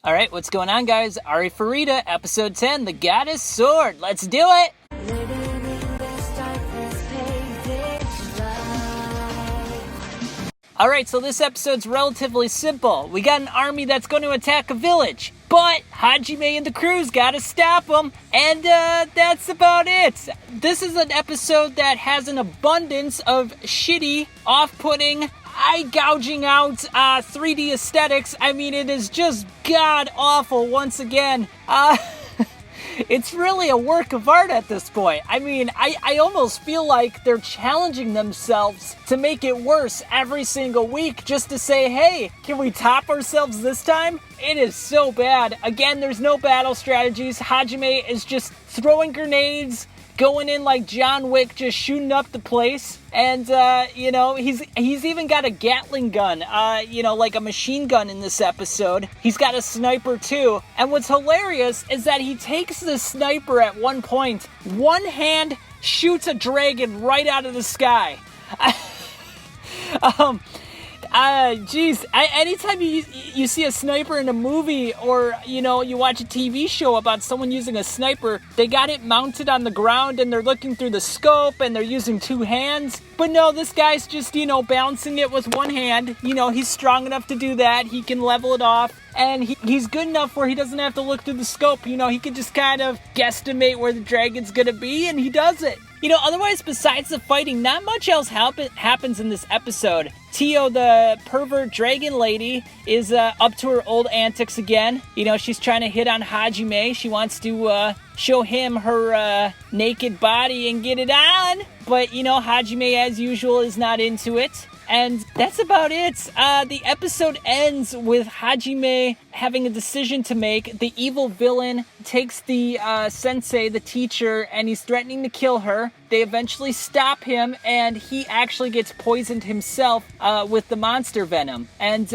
Alright, what's going on, guys? Arifureta, episode 10, The Goddess Sword. Let's do it! Alright, so this episode's relatively simple. We got an army that's going to attack a village, but Hajime and the crew's gotta stop them, and that's about it. This is an episode that has an abundance of shitty, off-putting, eye-gouging out 3D aesthetics. I mean, it is just god-awful once again. It's really a work of art at this point. I mean, I almost feel like they're challenging themselves to make it worse every single week just to say, hey, can we top ourselves this time? It is so bad. Again, there's no battle strategies. Hajime is just throwing grenades, going in like John Wick, just shooting up the place. And, he's even got a Gatling gun, like a machine gun in this episode. He's got a sniper too. And what's hilarious is that he takes the sniper at one point, one hand shoots a dragon right out of the sky. Anytime you see a sniper in a movie or, you watch a TV show about someone using a sniper, they got it mounted on the ground and they're looking through the scope and they're using two hands. But no, this guy's just, bouncing it with one hand. He's strong enough to do that. He can level it off. And he's good enough where he doesn't have to look through the scope. He can just kind of guesstimate where the dragon's gonna be, and he does it. Otherwise, besides the fighting, not much else happens in this episode. Tio, the pervert dragon lady, is up to her old antics again. She's trying to hit on Hajime. She wants to show him her naked body and get it on. But, Hajime, as usual, is not into it. And that's about it. The episode ends with Hajime having a decision to make. The evil villain takes the sensei, the teacher, and he's threatening to kill her. They eventually stop him, and he actually gets poisoned himself with the monster venom. And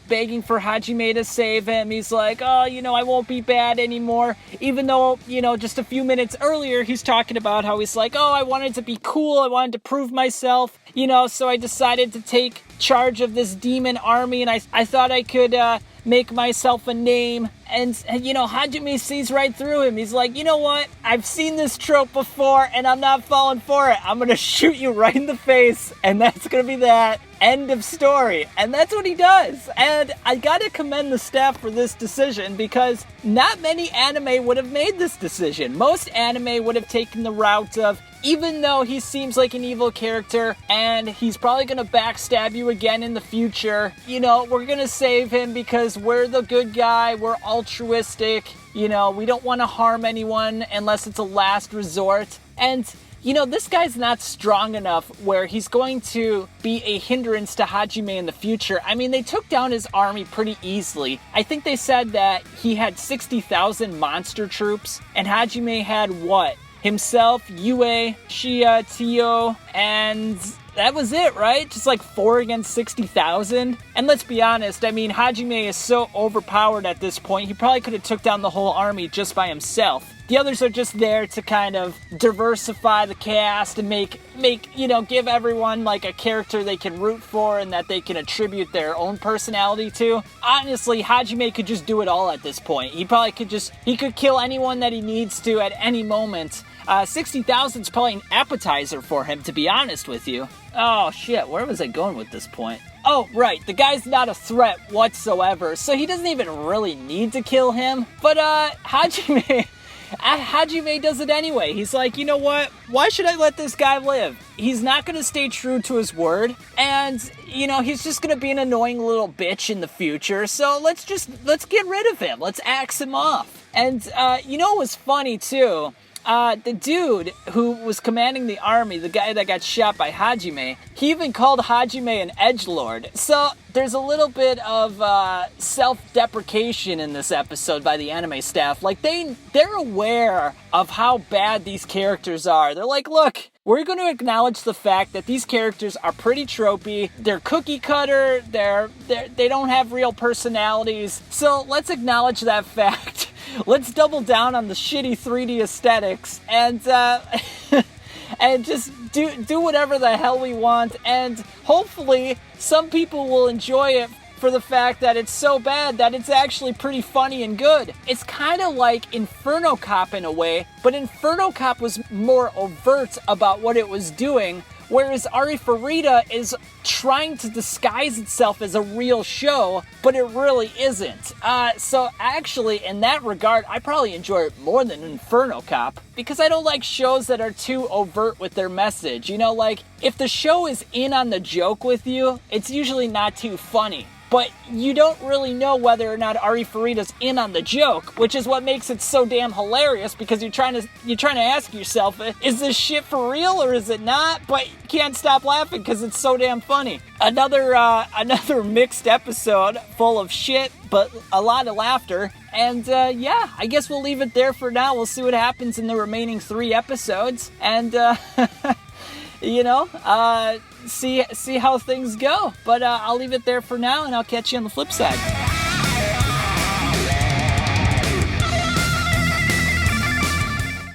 begging for Hajime to save him. He's like, I won't be bad anymore. Even though, just a few minutes earlier, he's talking about how he's like, I wanted to be cool. I wanted to prove myself. So I decided to take charge of this demon army, and I thought I could make myself a name. And, Hajime sees right through him. He's like, you know what? I've seen this trope before, and I'm not falling for it. I'm going to shoot you right in the face, and that's going to be that. End of story. And that's what he does. And I gotta commend the staff for this decision, because not many anime would have made this decision. Most anime would have taken the route of, even though he seems like an evil character and he's probably gonna backstab you again in the future, we're gonna save him because we're the good guy, we're altruistic, we don't want to harm anyone unless it's a last resort. And this guy's not strong enough where he's going to be a hindrance to Hajime in the future. I mean, they took down his army pretty easily. I think they said that he had 60,000 monster troops, and Hajime had what? Himself, Yue, Shia, Tio, and that was it, right? Just like 4 against 60,000. And let's be honest, I mean, Hajime is so overpowered at this point, he probably could have took down the whole army just by himself. The others are just there to kind of diversify the cast and make give everyone like a character they can root for and that they can attribute their own personality to. Honestly, Hajime could just do it all at this point. He could kill anyone that he needs to at any moment. 60,000 is probably an appetizer for him, to be honest with you. Oh shit, where was I going with this point? Oh, right, the guy's not a threat whatsoever, so he doesn't even really need to kill him. But Hajime does it anyway. He's like, you know what? Why should I let this guy live? He's not going to stay true to his word. And, he's just going to be an annoying little bitch in the future. So let's get rid of him. Let's axe him off. And, it was funny too. The dude who was commanding the army, the guy that got shot by Hajime, he even called Hajime an edgelord. So there's a little bit of self-deprecation in this episode by the anime staff. Like, they're aware of how bad these characters are. They're like, look, we're going to acknowledge the fact that these characters are pretty tropey. They're cookie cutter. They don't have real personalities. So let's acknowledge that fact. Let's double down on the shitty 3D aesthetics and and just do whatever the hell we want, and hopefully some people will enjoy it for the fact that it's so bad that it's actually pretty funny and good. It's kind of like Inferno Cop in a way, but Inferno Cop was more overt about what it was doing, whereas Arifureta is trying to disguise itself as a real show, but it really isn't. So actually, in that regard, I probably enjoy it more than Inferno Cop, because I don't like shows that are too overt with their message. You know, like, if the show is in on the joke with you, it's usually not too funny. But you don't really know whether or not Arifureta's in on the joke, which is what makes it so damn hilarious, because you're trying to ask yourself, is this shit for real or is it not? But you can't stop laughing because it's so damn funny. Another mixed episode full of shit, but a lot of laughter. And yeah, I guess we'll leave it there for now. We'll see what happens in the remaining 3 episodes. And you know, see how things go. But I'll leave it there for now, and I'll catch you on the flip side.